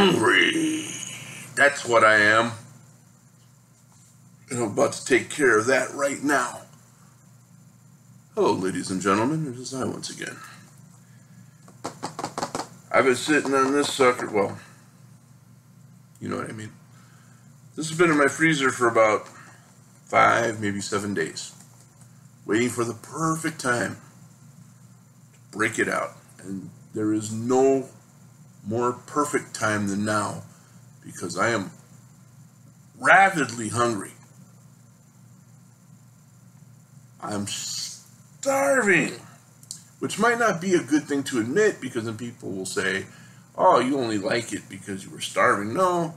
hungry. That's what I am. And I'm about to take care of that right now. Hello, ladies and gentlemen. It is I once again. I've been sitting on this sucker. Well, you know what I mean. This has been in my freezer for about 5, maybe 7 days. Waiting for the perfect time to break it out. And there is no more perfect time than now, because I am rabidly hungry. I'm starving, which might not be a good thing to admit, because then people will say, oh, you only like it because you were starving. No,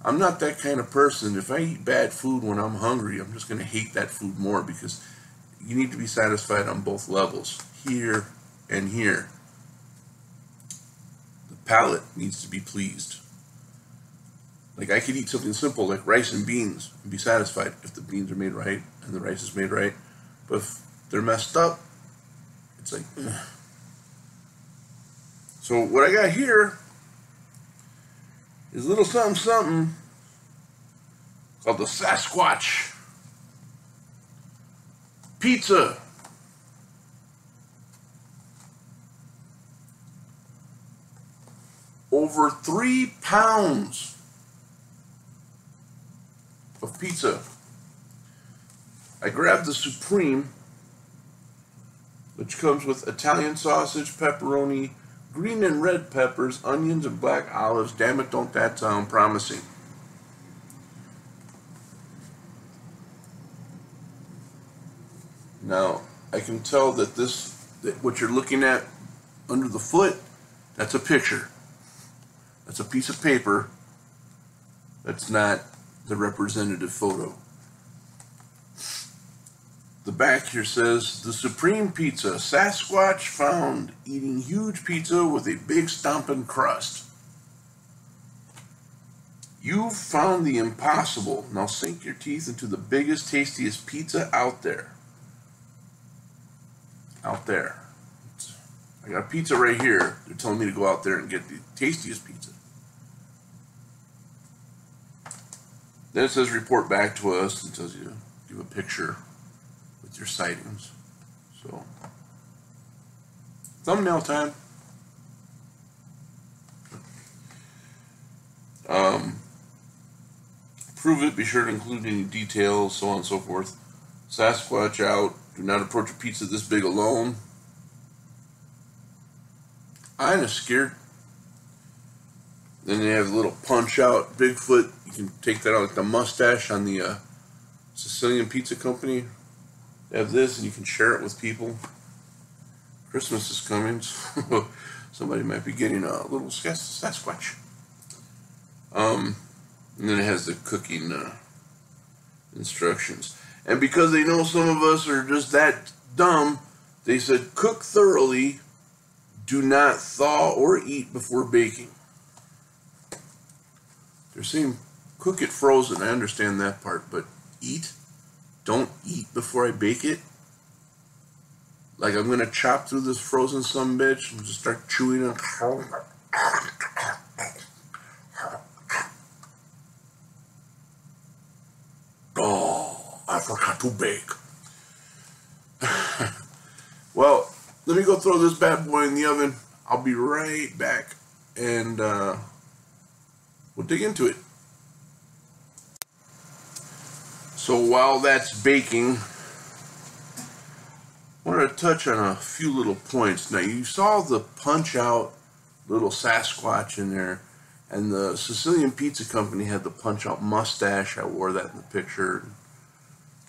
I'm not that kind of person. If I eat bad food when I'm hungry, I'm just going to hate that food more, because you need to be satisfied on both levels, here and here. The palate needs to be pleased. Like, I could eat something simple like rice and beans and be satisfied if the beans are made right and the rice is made right. But if they're messed up, it's like, ugh. So what I got here is a little something something called the SASQUATCH pizza. Over 3 pounds of pizza. I grabbed the Supreme, which comes with Italian sausage, pepperoni, green and red peppers, onions, and black olives. Damn it, don't that sound promising? Now, I can tell that what you're looking at under the foot, that's a picture. That's a piece of paper. That's not the representative photo. The back here says, the Supreme Pizza, Sasquatch found eating huge pizza with a big stomping crust. You've found the impossible. Now sink your teeth into the biggest, tastiest pizza out there. Out there. I got a pizza right here. They're telling me to go out there and get the tastiest pizza. Then it says report back to us. It tells you to give a picture with your sightings. So, thumbnail time. Prove it. Be sure to include any details, so on and so forth. Sasquatch out. Do not approach a pizza this big alone. I'm just scared. Then they have a little punch out. Bigfoot. You can take that out like the mustache on the Sicilian Pizza Company. They have this and you can share it with people. Christmas is coming, so somebody might be getting a little Sasquatch. And then it has the cooking instructions. And because they know some of us are just that dumb, they said cook thoroughly, do not thaw or eat before baking. They're saying cook it frozen. I understand that part, but eat? Don't eat before I bake it? Like I'm going to chop through this frozen sumbitch and just start chewing on. Oh, I forgot to bake. Well, let me go throw this bad boy in the oven. I'll be right back, and we'll dig into it. So while that's baking, I wanted to touch on a few little points. Now, you saw the punch-out little Sasquatch in there, and the Sicilian Pizza Company had the punch-out mustache. I wore that in the picture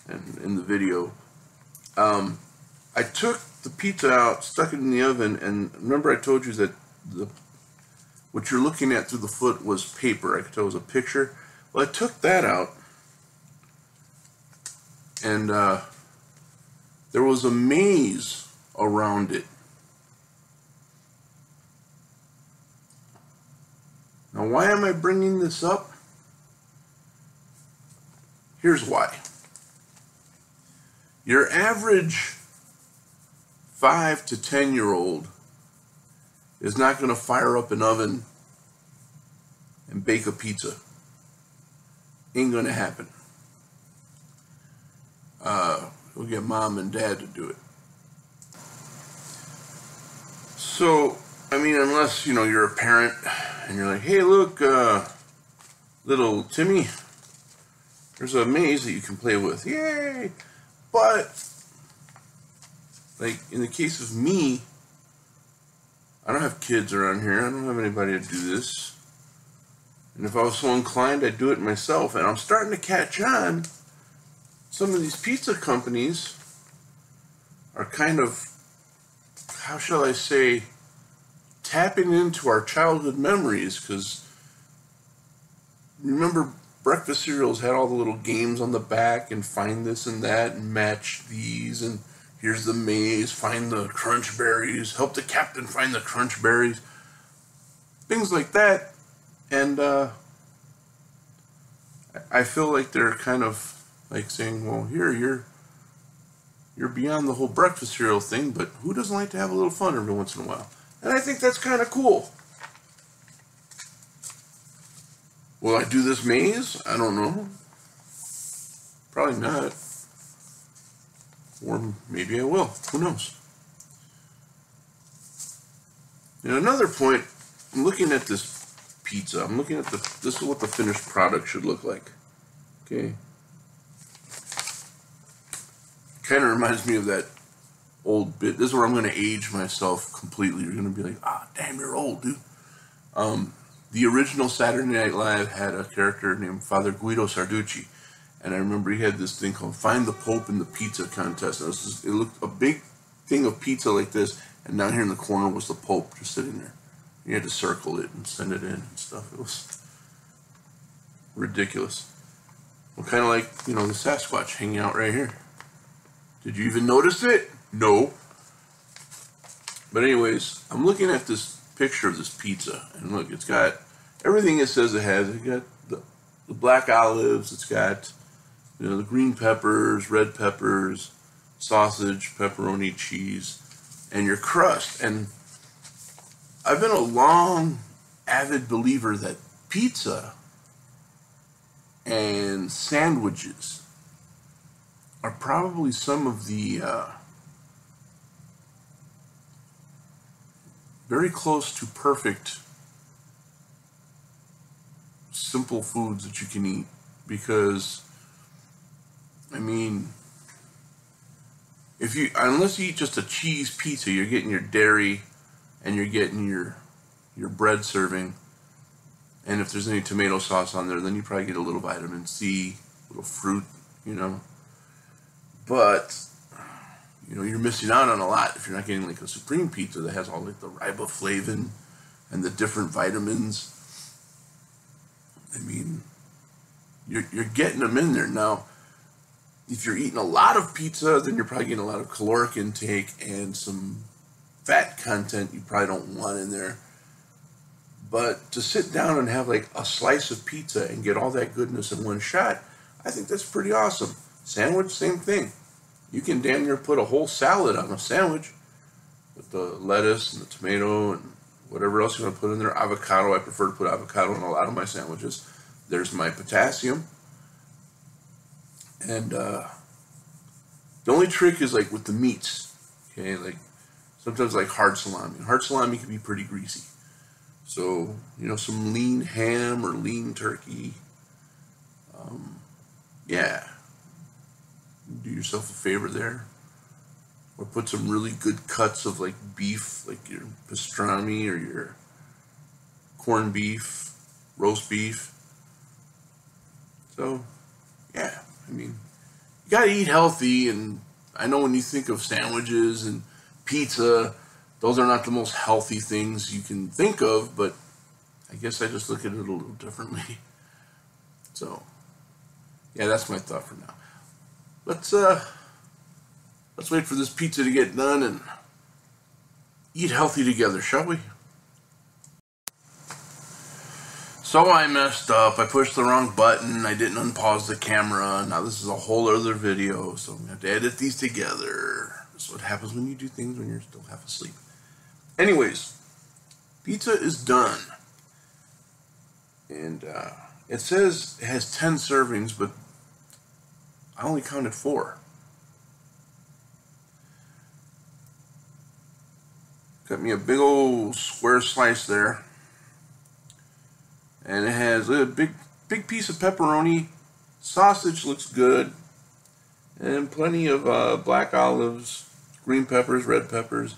and in the video. I took the pizza out, stuck it in the oven, and remember I told you that what you're looking at through the foot was paper. I could tell it was a picture. Well, I took that out, and there was a maze around it. Now, why am I bringing this up? Here's why. Your average 5 to 10-year-old is not going to fire up an oven bake a pizza. Ain't gonna happen. We'll get mom and dad to do it. So, I mean, unless, you know, you're a parent and you're like, hey, look, little Timmy, there's a maze that you can play with. Yay! But, like, in the case of me, I don't have kids around here. I don't have anybody to do this. And if I was so inclined, I'd do it myself. And I'm starting to catch on. Some of these pizza companies are kind of, how shall I say, tapping into our childhood memories. Because remember, breakfast cereals had all the little games on the back, and find this and that, and match these, and here's the maze, find the crunch berries, help the captain find the crunch berries, things like that. And I feel like they're kind of like saying, well, here, you're beyond the whole breakfast cereal thing, but who doesn't like to have a little fun every once in a while? And I think that's kind of cool. Will I do this maze? I don't know. Probably not. Or maybe I will. Who knows? And another point, I'm looking at this pizza. I'm looking at this is what the finished product should look like. Okay. Kind of reminds me of that old bit. This is where I'm going to age myself completely. You're going to be like, ah, damn, you're old, dude. The original Saturday Night Live had a character named Father Guido Sarducci. And I remember he had this thing called Find the Pope in the Pizza Contest. And it looked a big thing of pizza like this. And down here in the corner was the Pope just sitting there. You had to circle it and send it in and stuff. It was ridiculous. Well, kind of like, you know, the Sasquatch hanging out right here. Did you even notice it? No. But anyways, I'm looking at this picture of this pizza. And look, it's got everything it says it has. It's got the black olives. It's got, you know, the green peppers, red peppers, sausage, pepperoni, cheese, and your crust. And I've been a long, avid believer that pizza and sandwiches are probably some of the very close to perfect simple foods that you can eat. Because, I mean, unless you eat just a cheese pizza, you're getting your dairy and you're getting your bread serving. And if there's any tomato sauce on there, then you probably get a little vitamin C, a little fruit, you know. But, you know, you're missing out on a lot if you're not getting like a supreme pizza that has all like the riboflavin and the different vitamins. I mean, you're getting them in there. Now, if you're eating a lot of pizza, then you're probably getting a lot of caloric intake and some fat content you probably don't want in there. But to sit down and have like a slice of pizza and get all that goodness in one shot, I think that's pretty awesome. Sandwich, same thing. You can damn near put a whole salad on a sandwich with the lettuce and the tomato and whatever else you want to put in there. Avocado, I prefer to put avocado on a lot of my sandwiches. There's my potassium. And the only trick is like with the meats. Okay, like sometimes like hard salami. Hard salami can be pretty greasy. So, you know, some lean ham or lean turkey. Yeah. Do yourself a favor there. Or put some really good cuts of like beef, like your pastrami or your corned beef, roast beef. So, yeah, I mean, you gotta eat healthy. And I know when you think of sandwiches and pizza, those are not the most healthy things you can think of, but I guess I just look at it a little differently. So, yeah, that's my thought for now. Let's wait for this pizza to get done and eat healthy together, shall we? So I messed up. I pushed the wrong button. I didn't unpause the camera. Now this is a whole other video, so I'm going to have to edit these together. This is what happens when you do things when you're still half asleep. Anyways, pizza is done. And it says it has 10 servings, but I only counted 4. Got me a big old square slice there. And it has a big piece of pepperoni. Sausage looks good. And plenty of black olives, green peppers, red peppers.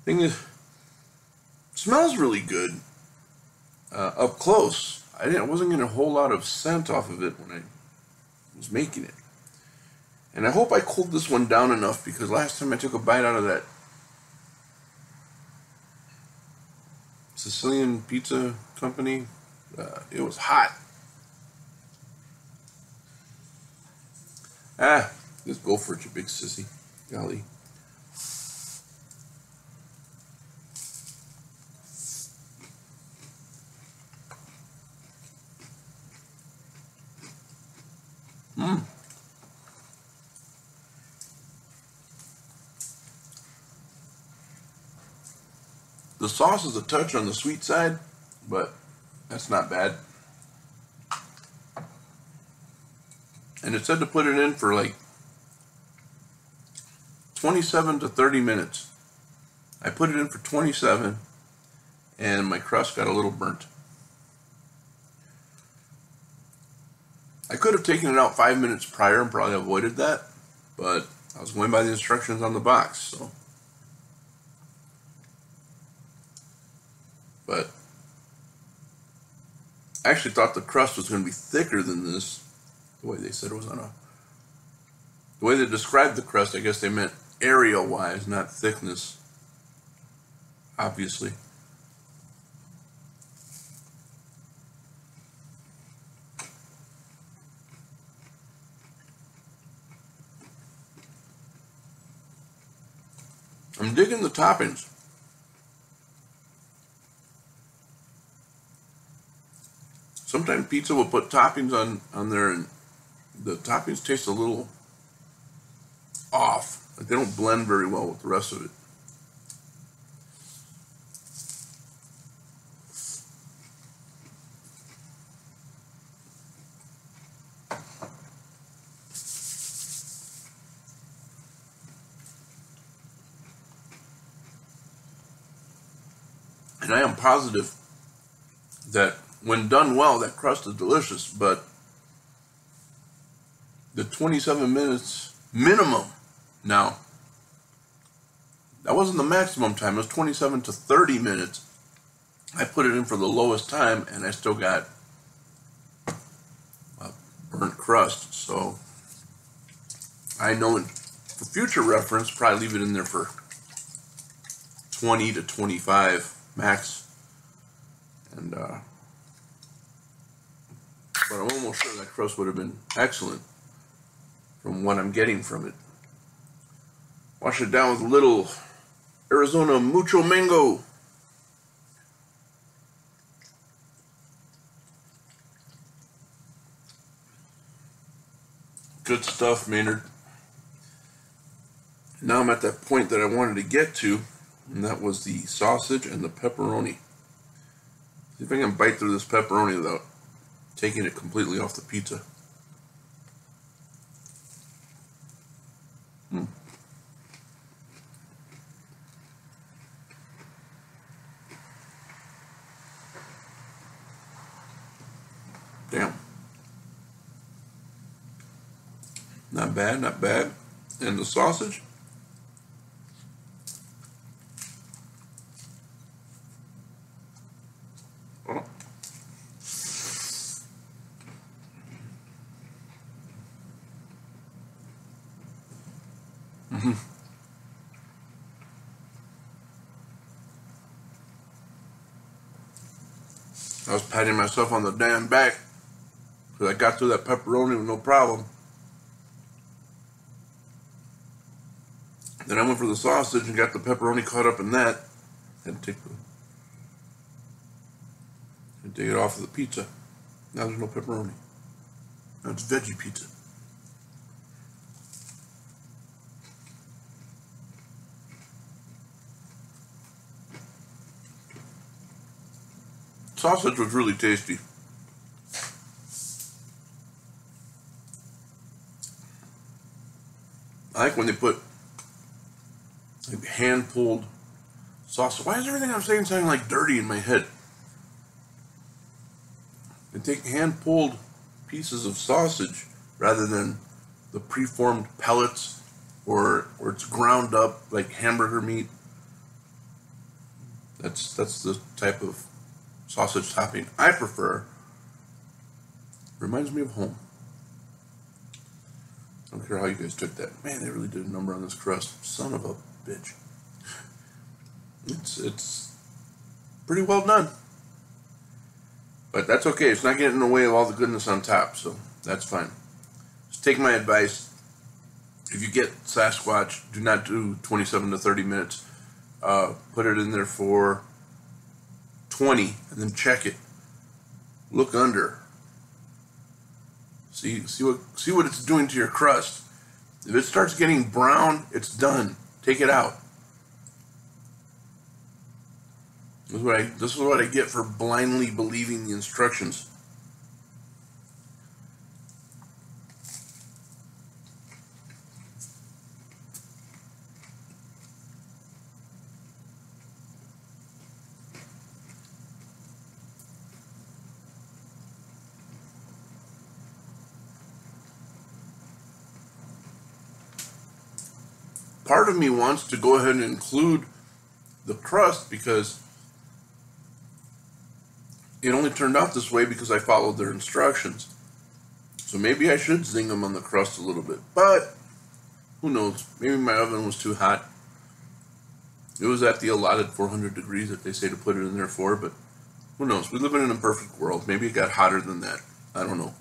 Thing is, it smells really good up close. I wasn't getting a whole lot of scent off of it when I was making it. And I hope I cooled this one down enough, because last time I took a bite out of that Sicilian pizza company, it was hot. Just go for it, you big sissy. Golly. The sauce is a touch on the sweet side, but that's not bad. And it said to put it in for like 27 to 30 minutes. I put it in for 27, and my crust got a little burnt. I could have taken it out 5 minutes prior and probably avoided that, but I was going by the instructions on the box, so. But I actually thought the crust was going to be thicker than this, the way they said it was on a... The way they described the crust, I guess they meant area-wise, not thickness, obviously. I'm digging the toppings. Sometimes pizza will put toppings on there, and the toppings taste a little off. Like they don't blend very well with the rest of it. And I am positive that when done well, that crust is delicious, but the 27 minutes minimum, now, that wasn't the maximum time, it was 27 to 30 minutes. I put it in for the lowest time, and I still got a burnt crust, so I know for future reference, probably leave it in there for 20 to 25 max, and but I'm almost sure that crust would have been excellent from what I'm getting from it. Wash it down with a little Arizona Mucho Mango. Good stuff, Maynard. Now I'm at that point that I wanted to get to, and that was the sausage and the pepperoni. See if I can bite through this pepperoni without taking it completely off the pizza. Damn. Not bad, not bad. And the sausage? Oh. I was patting myself on the damn back because I got through that pepperoni with no problem. Then I went for the sausage and got the pepperoni caught up in that. And take it off of the pizza. Now there's no pepperoni. Now it's veggie pizza. sausage was really tasty. I like when they put like hand-pulled sausage. Why is everything I'm saying sounding like dirty in my head? They take hand-pulled pieces of sausage rather than the preformed pellets or it's ground up like hamburger meat. That's the type of sausage topping I prefer. Reminds me of home. I don't care how you guys took that. Man, they really did a number on this crust. Son of a bitch. It's pretty well done. But that's okay. It's not getting in the way of all the goodness on top, so that's fine. Just take my advice. If you get Sasquatch, do not do 27 to 30 minutes. Put it in there for 20 and then check it. Look under. See what it's doing to your crust. If it starts getting brown, it's done. Take it out. This is what I get for blindly believing the instructions. Part of me wants to go ahead and include the crust because it only turned out this way because I followed their instructions. So maybe I should zing them on the crust a little bit. But who knows? Maybe my oven was too hot. It was at the allotted 400 degrees that they say to put it in there for, but who knows? We live in an imperfect world. Maybe it got hotter than that. I don't know.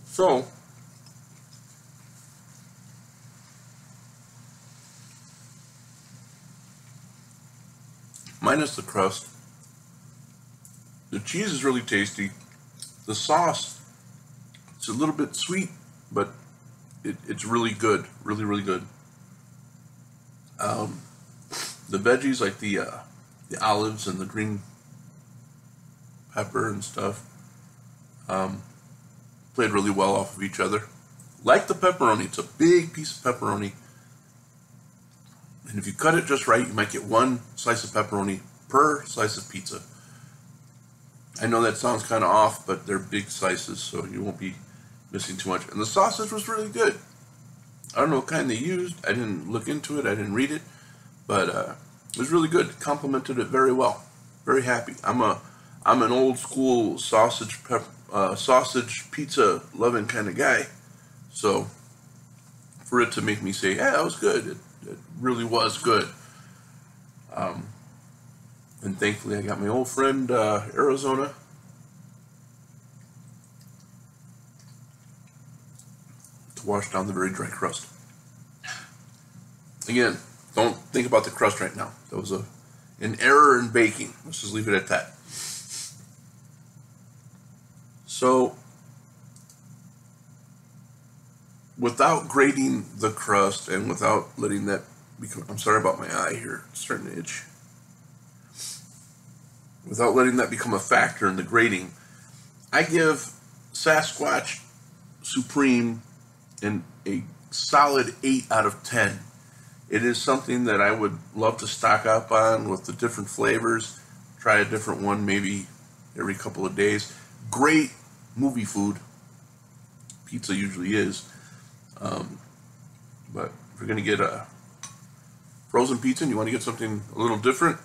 So, minus the crust, the cheese is really tasty. The sauce, it's a little bit sweet, but it's really good, really, really good. The veggies, like the olives and the green pepper and stuff, played really well off of each other. Like the pepperoni, it's a big piece of pepperoni. And if you cut it just right, you might get one slice of pepperoni per slice of pizza. I know that sounds kind of off, but they're big slices, so you won't be missing too much. And the sausage was really good. I don't know what kind they used. I didn't look into it. I didn't read it. But it was really good. Complemented it very well. Very happy. I'm an old school sausage pizza loving kind of guy, so for it to make me say, yeah, that was good, it really was good. And thankfully I got my old friend Arizona to wash down the very dry crust. Again, don't think about the crust right now. That was an error in baking. Let's just leave it at that. So, without grating the crust and without letting that become, I'm sorry about my eye here, it's starting to itch. Without letting that become a factor in the grating, I give Sasquatch Supreme a solid 8 out of 10. It is something that I would love to stock up on with the different flavors. Try a different one maybe every couple of days. Great movie food. Pizza usually is. But if you're going to get a frozen pizza and you want to get something a little different,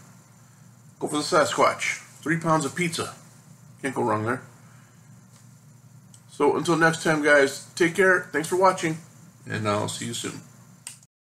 go for the Sasquatch. 3 pounds of pizza. Can't go wrong there. So until next time, guys, take care. Thanks for watching, and I'll see you soon.